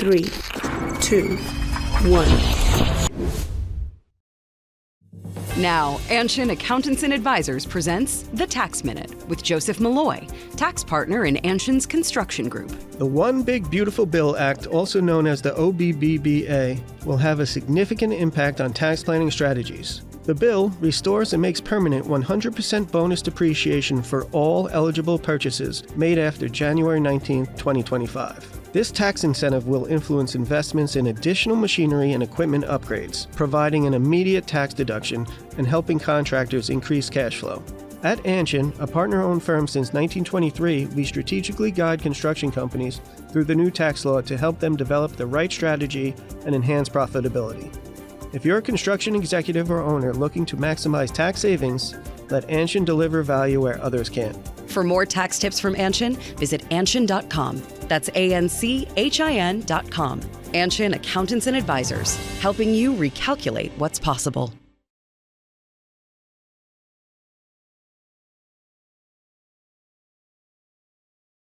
3, 2, 1. Now, Anchin Accountants and Advisors presents The Tax Minute with Joseph Molloy, tax partner in Anchin's Construction Group. The One Big Beautiful Bill Act, also known as the OBBBA, will have a significant impact on tax planning strategies. The bill restores and makes permanent 100% bonus depreciation for all eligible purchases made after January 19, 2025. This tax incentive will influence investments in additional machinery and equipment upgrades, providing an immediate tax deduction and helping contractors increase cash flow. At Anchin, a partner-owned firm since 1923, we strategically guide construction companies through the new tax law to help them develop the right strategy and enhance profitability. If you're a construction executive or owner looking to maximize tax savings, let Anchin deliver value where others can't. For more tax tips from Anchin, visit Anchin.com. That's ANCHIN.com. Anchin Accountants and Advisors, helping you recalculate what's possible.